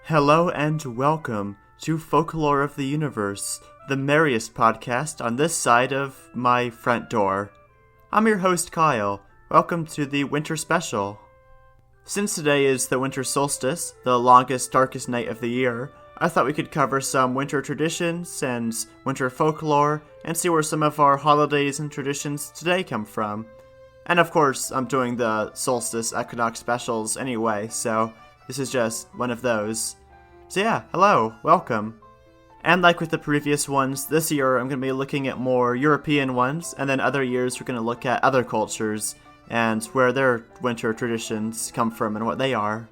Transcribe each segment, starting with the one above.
Hello and welcome to Folklore of the Universe, the merriest podcast on this side of my front door. I'm your host Kyle. Welcome to the winter special. Since today is the winter solstice, the longest, darkest night of the year, I thought we could cover some winter traditions and winter folklore and see where some of our holidays and traditions today come from. And of course, I'm doing the solstice equinox specials anyway, so this is just one of those. So yeah, hello, welcome. And like with the previous ones, this year I'm going to be looking at more European ones, and then other years we're going to look at other cultures and where their winter traditions come from and what they are.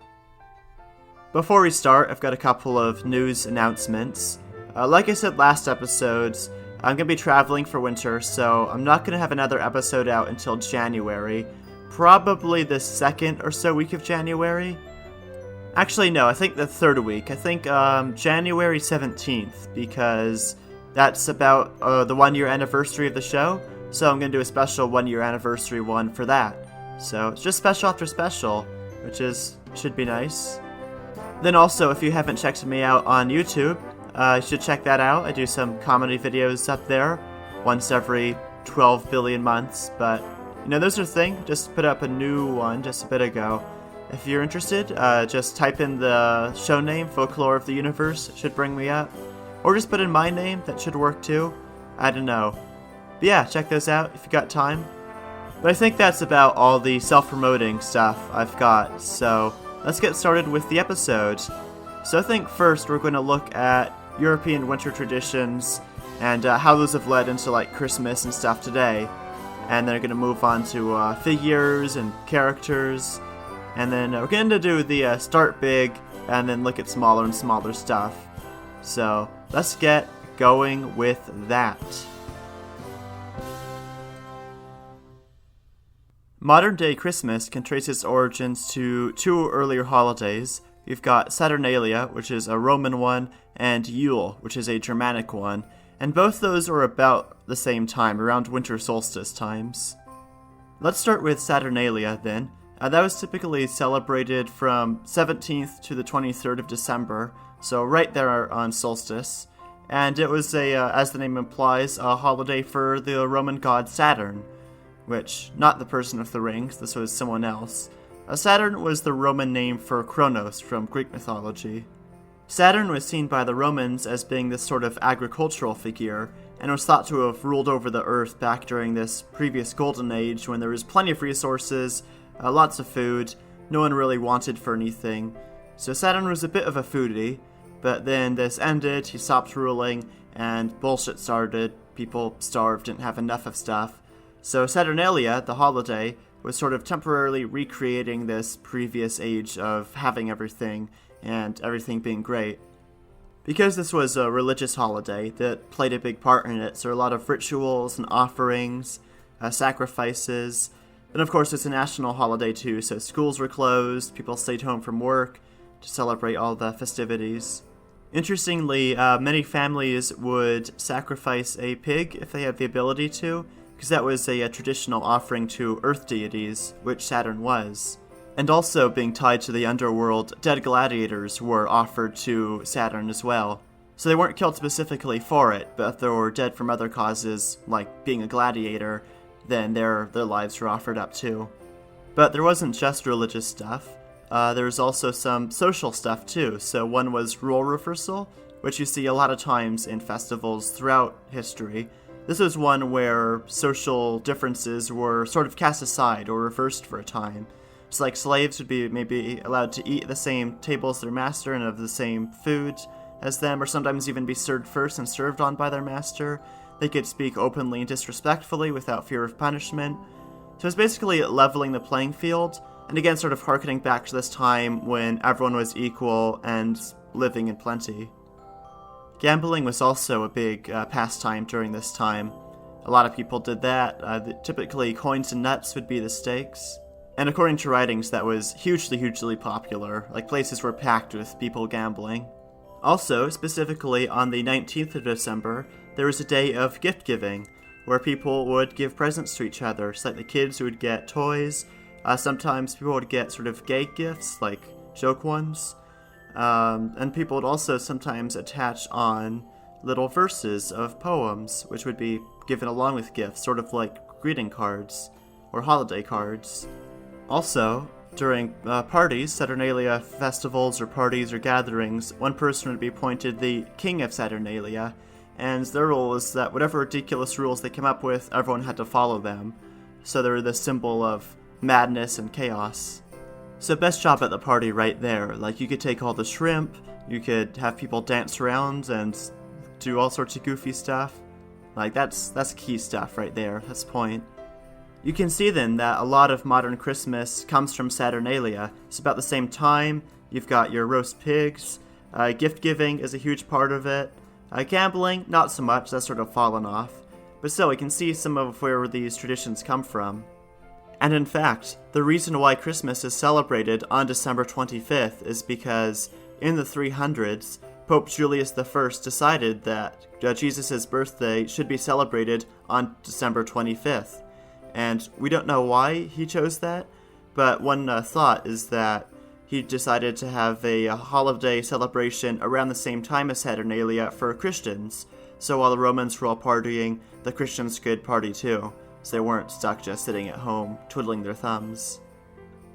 Before we start, I've got a couple of news announcements. Like I said last episode, I'm going to be traveling for winter, so I'm not going to have another episode out until January. Probably the second or so week of January. Actually, no, I think the third week. I think January 17th, because that's about the 1 year anniversary of the show, so I'm going to do a special 1 year anniversary one for that. So it's just special after special, which should be nice. Then also, if you haven't checked me out on YouTube, you should check that out. I do some comedy videos up there, once every 12 billion months, but, you know, those are the thing. Just put up a new one just a bit ago. If you're interested, just type in the show name, Folklore of the Universe, it should bring me up. Or just put in my name, that should work too. I don't know. But yeah, check those out if you got time. But I think that's about all the self-promoting stuff I've got, so let's get started with the episode. So I think first we're going to look at European winter traditions and how those have led into like Christmas and stuff today. And then we're going to move on to figures and characters. And then we're going to do the start big and then look at smaller and smaller stuff. So let's get going with that. Modern day Christmas can trace its origins to two earlier holidays. We've got Saturnalia, which is a Roman one, and Yule, which is a Germanic one. And both those are about the same time, around winter solstice times. Let's start with Saturnalia then. That was typically celebrated from 17th to the 23rd of December, so right there on solstice. And it was, as the name implies, a holiday for the Roman god Saturn, which, not the person with the rings, this was someone else. Saturn was the Roman name for Kronos from Greek mythology. Saturn was seen by the Romans as being this sort of agricultural figure, and was thought to have ruled over the earth back during this previous golden age when there was plenty of resources, lots of food, no one really wanted for anything. So Saturn was a bit of a foodie, but then this ended, he stopped ruling, and bullshit started. People starved, didn't have enough of stuff. So Saturnalia, the holiday, was sort of temporarily recreating this previous age of having everything, and everything being great. Because this was a religious holiday that played a big part in it, so a lot of rituals and offerings, sacrifices. And of course, it's a national holiday too, so schools were closed, people stayed home from work to celebrate all the festivities. Interestingly, many families would sacrifice a pig if they had the ability to, because that was a traditional offering to earth deities, which Saturn was. And also, being tied to the underworld, dead gladiators were offered to Saturn as well. So they weren't killed specifically for it, but if they were dead from other causes, like being a gladiator, then their lives were offered up too. But there wasn't just religious stuff. There was also some social stuff too. So one was role reversal, which you see a lot of times in festivals throughout history. This was one where social differences were sort of cast aside or reversed for a time. So like slaves would be maybe allowed to eat at the same table as their master and of the same food as them, or sometimes even be served first and served on by their master. They could speak openly and disrespectfully without fear of punishment. So it's basically leveling the playing field, and again sort of harkening back to this time when everyone was equal and living in plenty. Gambling was also a big pastime during this time. A lot of people did that. Typically coins and nuts would be the stakes. And according to writings, that was hugely, hugely popular. Like, places were packed with people gambling. Also, specifically on the 19th of December, there was a day of gift giving, where people would give presents to each other. So like the kids would get toys, sometimes people would get sort of gay gifts, like joke ones. And people would also sometimes attach on little verses of poems, which would be given along with gifts, sort of like greeting cards or holiday cards. Also, during parties, Saturnalia festivals or parties or gatherings, one person would be appointed the king of Saturnalia, and their rule is that whatever ridiculous rules they came up with, everyone had to follow them. So they were the symbol of madness and chaos. So best job at the party right there. Like, you could take all the shrimp, you could have people dance around and do all sorts of goofy stuff. Like, that's key stuff right there. That's the point. You can see then that a lot of modern Christmas comes from Saturnalia. It's about the same time. You've got your roast pigs. Gift giving is a huge part of it. Gambling, not so much. That's sort of fallen off. But still, we can see some of where these traditions come from. And in fact, the reason why Christmas is celebrated on December 25th is because in the 300s, Pope Julius I decided that Jesus' birthday should be celebrated on December 25th. And we don't know why he chose that, but one thought is that he decided to have a holiday celebration around the same time as Saturnalia for Christians. So while the Romans were all partying, the Christians could party too, so they weren't stuck just sitting at home, twiddling their thumbs.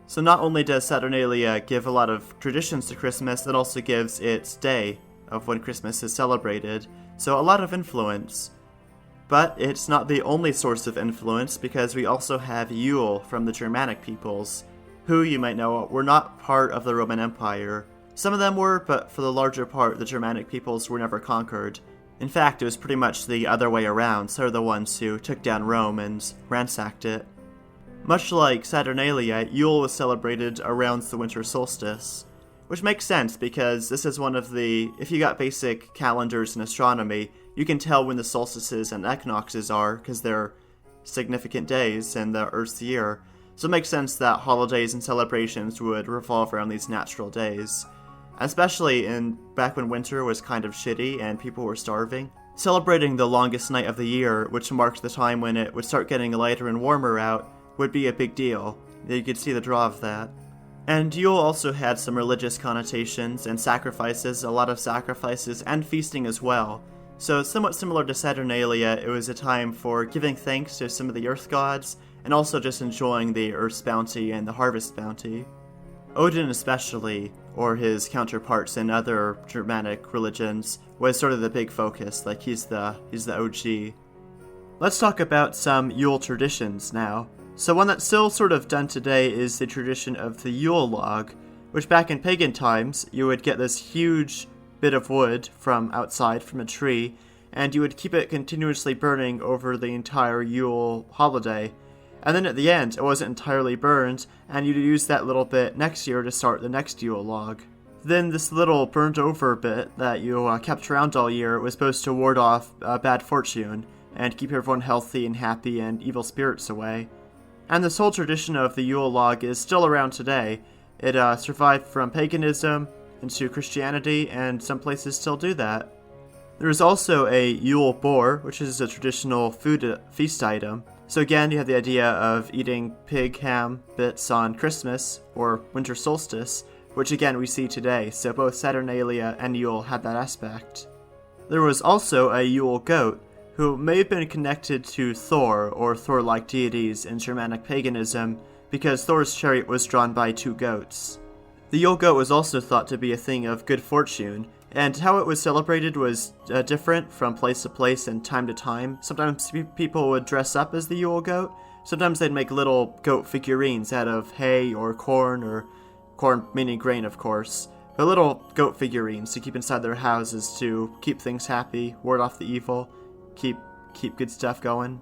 So not only does Saturnalia give a lot of traditions to Christmas, it also gives its day of when Christmas is celebrated, so a lot of influence. But it's not the only source of influence, because we also have Yule from the Germanic peoples, who, you might know, were not part of the Roman Empire. Some of them were, but for the larger part, the Germanic peoples were never conquered. In fact, it was pretty much the other way around, so they're the ones who took down Rome and ransacked it. Much like Saturnalia, Yule was celebrated around the winter solstice, which makes sense because this is one of the, if you got basic calendars in astronomy, you can tell when the solstices and equinoxes are, because they're significant days in the Earth's year. So it makes sense that holidays and celebrations would revolve around these natural days. Especially back when winter was kind of shitty and people were starving. Celebrating the longest night of the year, which marked the time when it would start getting lighter and warmer out, would be a big deal. You could see the draw of that. And Yule also had some religious connotations and sacrifices, a lot of sacrifices, and feasting as well. So somewhat similar to Saturnalia, it was a time for giving thanks to some of the earth gods, and also just enjoying the earth's bounty and the harvest bounty. Odin especially, or his counterparts in other Germanic religions, was sort of the big focus, like he's the OG. Let's talk about some Yule traditions now. So one that's still sort of done today is the tradition of the Yule log, which back in pagan times, you would get this huge bit of wood from outside from a tree, and you would keep it continuously burning over the entire Yule holiday. And then at the end, it wasn't entirely burned, and you'd use that little bit next year to start the next Yule log. Then this little burned over bit that you kept around all year was supposed to ward off bad fortune, and keep everyone healthy and happy and evil spirits away. And this whole tradition of the Yule log is still around today. It survived from paganism into Christianity, and some places still do that. There is also a Yule boar, which is a traditional feast item. So again, you have the idea of eating pig ham bits on Christmas, or winter solstice, which again we see today, so both Saturnalia and Yule had that aspect. There was also a Yule goat, who may have been connected to Thor, or Thor-like deities in Germanic paganism, because Thor's chariot was drawn by two goats. The Yule goat was also thought to be a thing of good fortune, and how it was celebrated was different from place to place and time to time. Sometimes people would dress up as the Yule goat. Sometimes they'd make little goat figurines out of hay or corn meaning grain, of course. But little goat figurines to keep inside their houses to keep things happy, ward off the evil, keep good stuff going.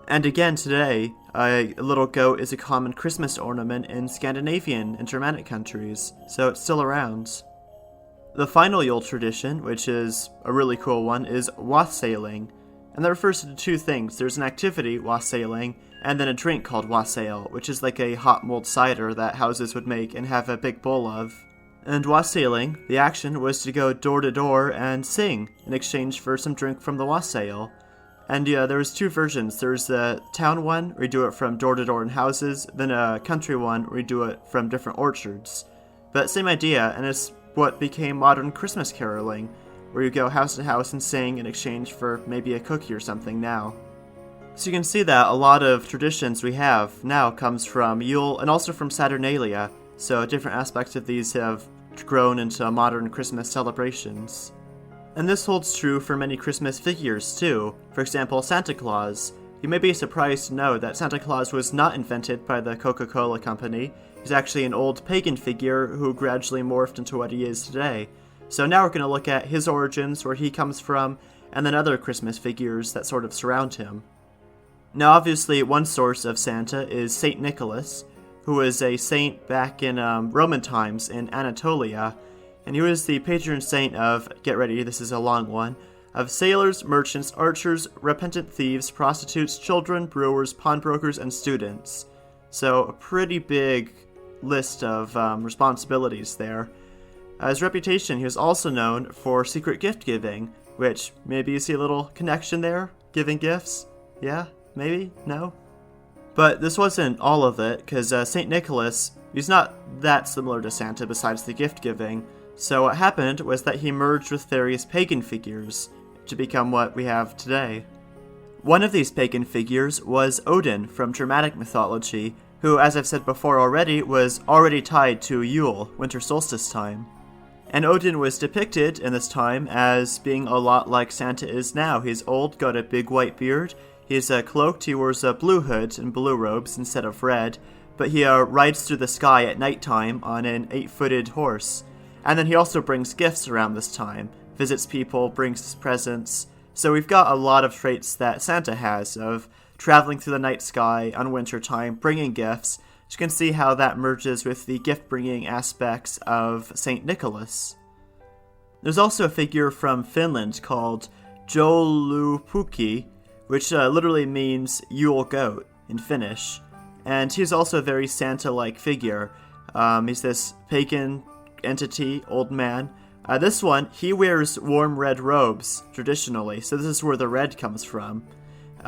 And again today, a little goat is a common Christmas ornament in Scandinavian and Germanic countries, so it's still around. The final Yule tradition, which is a really cool one, is wassailing, and that refers to two things. There's an activity, wassailing, and then a drink called wassail, which is like a hot mulled cider that houses would make and have a big bowl of. And wassailing, the action was to go door to door and sing in exchange for some drink from the wassail. And yeah, there was two versions. There's the town one, where you do it from door to door in houses, then a country one, where you do it from different orchards. But same idea, and it's what became modern Christmas caroling, where you go house to house and sing in exchange for maybe a cookie or something now. So you can see that a lot of traditions we have now comes from Yule and also from Saturnalia, so different aspects of these have grown into modern Christmas celebrations. And this holds true for many Christmas figures too. For example, Santa Claus. You may be surprised to know that Santa Claus was not invented by the Coca-Cola company. He's actually an old pagan figure who gradually morphed into what he is today. So now we're going to look at his origins, where he comes from, and then other Christmas figures that sort of surround him. Now obviously one source of Santa is Saint Nicholas, who was a saint back in Roman times in Anatolia, and he was the patron saint of, get ready, this is a long one, of sailors, merchants, archers, repentant thieves, prostitutes, children, brewers, pawnbrokers, and students. So a pretty big list of responsibilities there. His reputation, he was also known for secret gift giving, which maybe you see a little connection there, giving gifts? Yeah? Maybe? No? But this wasn't all of it, because St. Nicholas, he's not that similar to Santa besides the gift giving. So what happened was that he merged with various pagan figures to become what we have today. One of these pagan figures was Odin from Germanic mythology, who, as I've said before already, was already tied to Yule, winter solstice time. And Odin was depicted in this time as being a lot like Santa is now. He's old, got a big white beard, he's cloaked, he wears a blue hood and blue robes instead of red, but he rides through the sky at nighttime on an 8-footed horse. And then he also brings gifts around this time, visits people, brings presents. So we've got a lot of traits that Santa has of traveling through the night sky on winter time, bringing gifts. You can see how that merges with the gift-bringing aspects of St. Nicholas. There's also a figure from Finland called Joulupukki, which literally means Yule goat in Finnish. And he's also a very Santa-like figure. He's this pagan entity, old man. This one, he wears warm red robes, traditionally, so this is where the red comes from.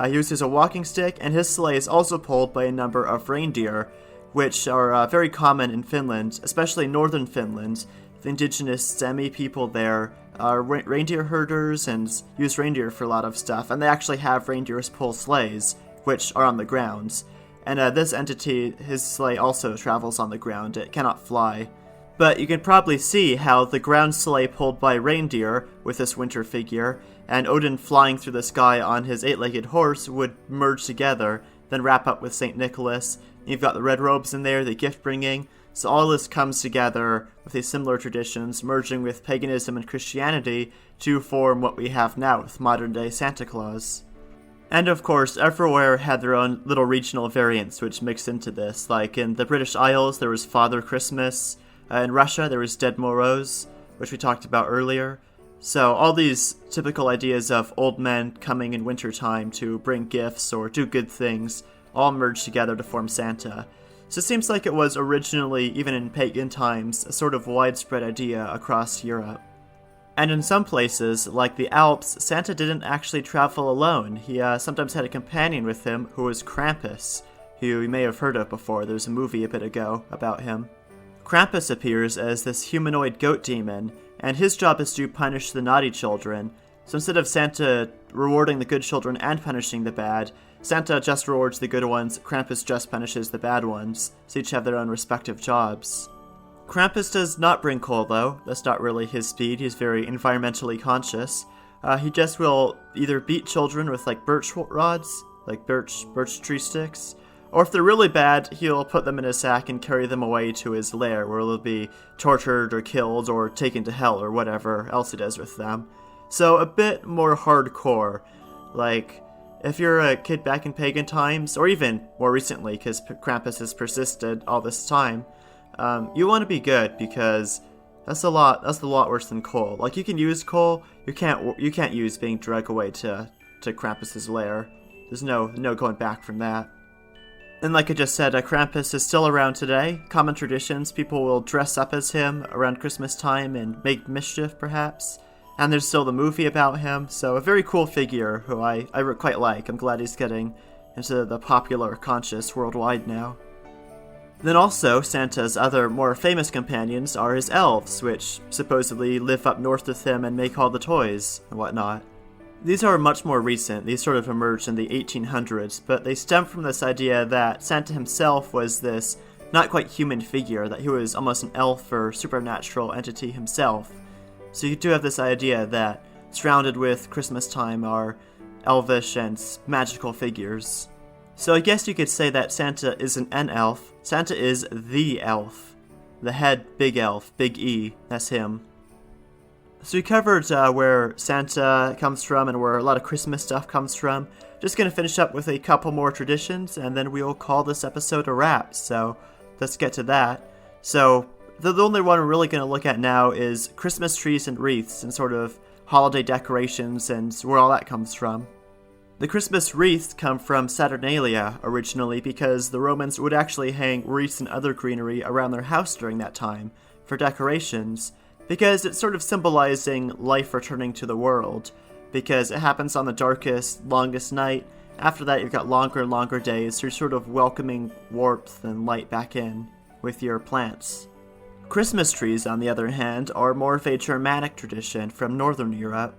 He uses a walking stick, and his sleigh is also pulled by a number of reindeer, which are very common in Finland, especially northern Finland. The indigenous Sami people there are reindeer herders and use reindeer for a lot of stuff, and they actually have reindeers pull sleighs, which are on the ground. And this entity, his sleigh also travels on the ground, it cannot fly. But you can probably see how the ground sleigh pulled by reindeer with this winter figure, and Odin flying through the sky on his 8-legged horse would merge together, then wrap up with St. Nicholas. You've got the red robes in there, the gift-bringing. So all this comes together with these similar traditions, merging with paganism and Christianity to form what we have now with modern-day Santa Claus. And of course, everywhere had their own little regional variants which mixed into this. Like in the British Isles, there was Father Christmas. In Russia, there was Dead Moroz, which we talked about earlier. So all these typical ideas of old men coming in wintertime to bring gifts or do good things all merged together to form Santa. So it seems like it was originally, even in pagan times, a sort of widespread idea across Europe. And in some places, like the Alps, Santa didn't actually travel alone. He sometimes had a companion with him who was Krampus, who you may have heard of before. There's a movie a bit ago about him. Krampus appears as this humanoid goat demon, and his job is to punish the naughty children. So instead of Santa rewarding the good children and punishing the bad, Santa just rewards the good ones, Krampus just punishes the bad ones, so each have their own respective jobs. Krampus does not bring coal though, that's not really his speed, he's very environmentally conscious. He just will either beat children with like birch rods, like birch tree sticks, or if they're really bad, he'll put them in a sack and carry them away to his lair, where they'll be tortured or killed or taken to hell or whatever else he does with them. So a bit more hardcore. Like, if you're a kid back in pagan times, or even more recently, because Krampus has persisted all this time, you want to be good, because that's a lot worse than coal. Like, you can use coal, you can't use being dragged away to Krampus's lair. There's no going back from that. And like I just said, Krampus is still around today. Common traditions, people will dress up as him around Christmas time and make mischief, perhaps. And there's still the movie about him, so a very cool figure who I quite like. I'm glad he's getting into the popular conscious worldwide now. Then also, Santa's other more famous companions are his elves, which supposedly live up north with him and make all the toys and whatnot. These are much more recent. These sort of emerged in the 1800s, but they stem from this idea that Santa himself was this not quite human figure, that he was almost an elf or supernatural entity himself. So you do have this idea that surrounded with Christmas time are elvish and magical figures. So I guess you could say that Santa isn't an elf. Santa is the elf. The head big elf, Big E, that's him. So we covered where Santa comes from and where a lot of Christmas stuff comes from. Just gonna finish up with a couple more traditions and then we'll call this episode a wrap. So let's get to that. So the only one we're really gonna look at now is Christmas trees and wreaths and sort of holiday decorations and where all that comes from. The Christmas wreaths come from Saturnalia originally because the Romans would actually hang wreaths and other greenery around their house during that time for decorations, because it's sort of symbolizing life returning to the world, because it happens on the darkest, longest night. After that you've got longer and longer days, so you're sort of welcoming warmth and light back in with your plants. Christmas trees, on the other hand, are more of a Germanic tradition from Northern Europe.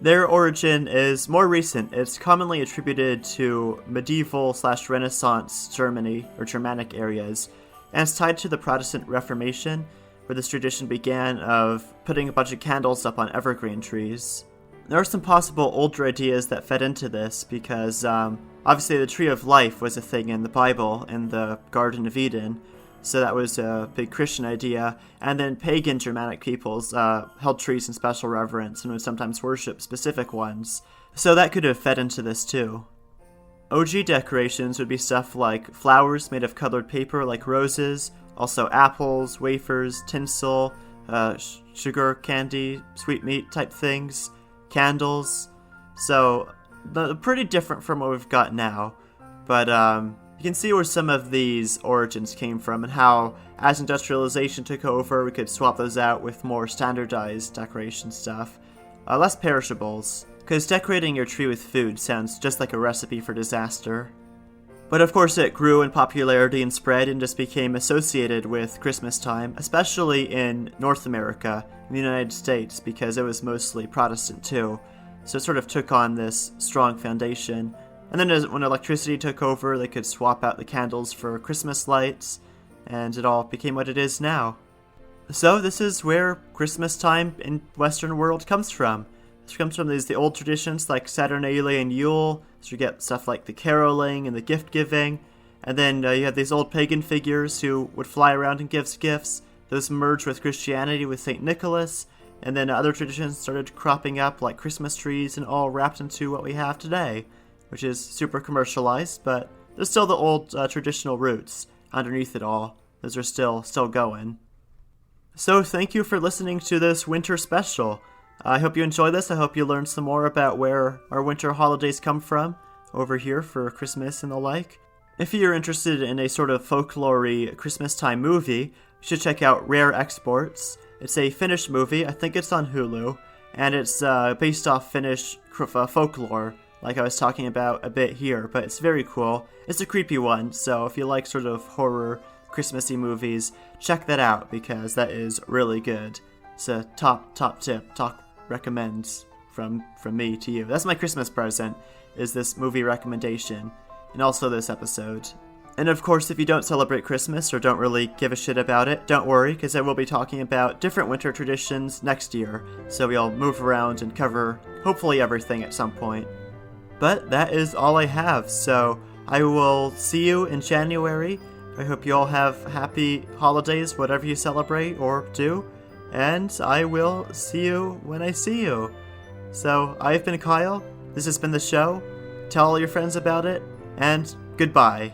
Their origin is more recent. It's commonly attributed to medieval/Renaissance Germany or Germanic areas, and it's tied to the Protestant Reformation, where this tradition began of putting a bunch of candles up on evergreen trees. There are some possible older ideas that fed into this because obviously the Tree of Life was a thing in the Bible in the Garden of Eden, so that was a big Christian idea, and then pagan Germanic peoples held trees in special reverence and would sometimes worship specific ones, so that could have fed into this too. OG decorations would be stuff like flowers made of colored paper like roses, also apples, wafers, tinsel, sugar, candy, sweetmeat type things, candles, so pretty different from what we've got now, but you can see where some of these origins came from and how, as industrialization took over, we could swap those out with more standardized decoration stuff. Less perishables, because decorating your tree with food sounds just like a recipe for disaster. But of course it grew in popularity and spread and just became associated with Christmas time, especially in North America, in the United States, because it was mostly Protestant too. So it sort of took on this strong foundation. And then when electricity took over, they could swap out the candles for Christmas lights, and it all became what it is now. So this is where Christmas time in Western world comes from. This comes from the old traditions like Saturnalia and Yule, so you get stuff like the caroling and the gift giving, and then you have these old pagan figures who would fly around and give gifts. Those merged with Christianity with St. Nicholas, and then other traditions started cropping up like Christmas trees and all wrapped into what we have today, which is super commercialized, but there's still the old traditional roots underneath it all. Those are still going. So thank you for listening to this winter special. I hope you enjoy this. I hope you learned some more about where our winter holidays come from over here for Christmas and the like. If you're interested in a sort of folklore-y Christmas time movie, you should check out Rare Exports. It's a Finnish movie. I think it's on Hulu, and it's based off Finnish folklore, like I was talking about a bit here, but it's very cool. It's a creepy one, so if you like sort of horror, Christmassy movies, check that out, because that is really good. It's a top tip, top recommends from me to you. That's my Christmas present, is this movie recommendation, and also this episode. And of course, if you don't celebrate Christmas or don't really give a shit about it, don't worry, because I will be talking about different winter traditions next year, so we'll move around and cover hopefully everything at some point. But that is all I have, so I will see you in January. I hope you all have happy holidays, whatever you celebrate or do, and I will see you when I see you. So, I've been Kyle, this has been the show, tell all your friends about it, and goodbye.